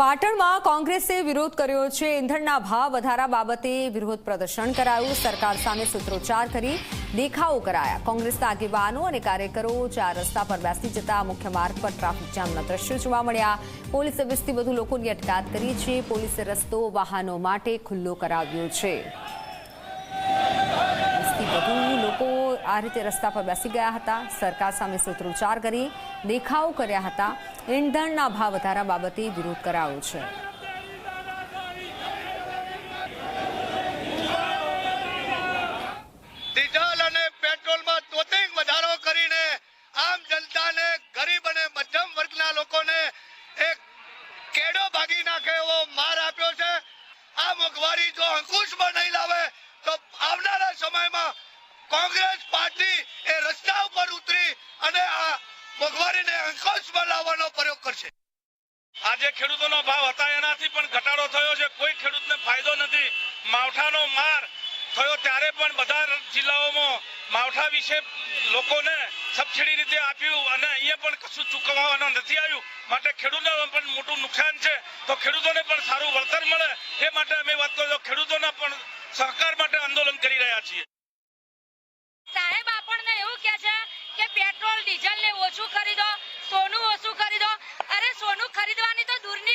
પાટણમાં કોંગ્રેસે વિરોધ કર્યો છે। ઈંધણના ભાવ વધારા બાબતે વિરોધ પ્રદર્શન કરાયું। સરકાર સામે સૂત્રોચ્ચાર કરી દેખાવો કરાયા। કોંગ્રેસના આગેવાનો અને કાર્યકરો ચાર રસ્તા પર બેસી જતા મુખ્ય માર્ગ પર ટ્રાફિક જામના દ્રશ્યો જોવા મળ્યા। પોલીસે 20થી વધુ લોકોની અટકાયત કરી છે। પોલીસે રસ્તો વાહનો માટે ખુલ્લો કરાવ્યો છે। 20થી વધુ લોકો આ રીતે રસ્તા પર બેસી ગયા હતા। સરકાર સામે સૂત્રોચ્ચાર કરી દેખાવો કર્યા હતા। ઈંધણના ભાવ વધારા બાબતે વિરોધ કરાયો છે। ડીઝલ અને પેટ્રોલમાં તોતિંગ વધારો કરીને આમ જનતાને, ગરીબ અને મધ્યમ વર્ગના લોકોને એક કેડો ભાગી નાખે એવો માર આપ્યો છે। આ મોંઘવારી જો અંકુશમાં નહીં લાવે તો આવનારા સમયમાં કોંગ્રેસ પાર્ટી એ રસ્તા ઉપર ઉતરી અને આ મોંઘવારીને અંકુશમાં લાવવાનો પ્રયોગ કરશે। આજે ખેડૂતોનો ભાવ હતા એનાથી પણ ઘટાડો થયો છે। કોઈ ખેડૂતને ફાયદો નથી। માવઠાનો માર થયો ત્યારે પણ બધા જિલ્લાઓમાં માવઠા વિશે લોકોને સબસિડી રીતે આપ્યું અને અહીંયા પણ કશું ચૂકવવાનું નથી આવ્યું। માટે ખેડૂતોને પણ મોટું નુકસાન છે। તો ખેડૂતોને પણ સારું વળતર મળે એ માટે અમે વાત કરીએ। ખેડૂતોના પણ સહકાર માટે આંદોલન કરી રહ્યા છીએ। સાહેબ આપણને એવું કહે છે કે પેટ્રોલ ડીઝલ ને ઓછું ખરીદો, સોનું ઓછું ખરીદો। અરે સોનું ખરીદવાની તો દૂરની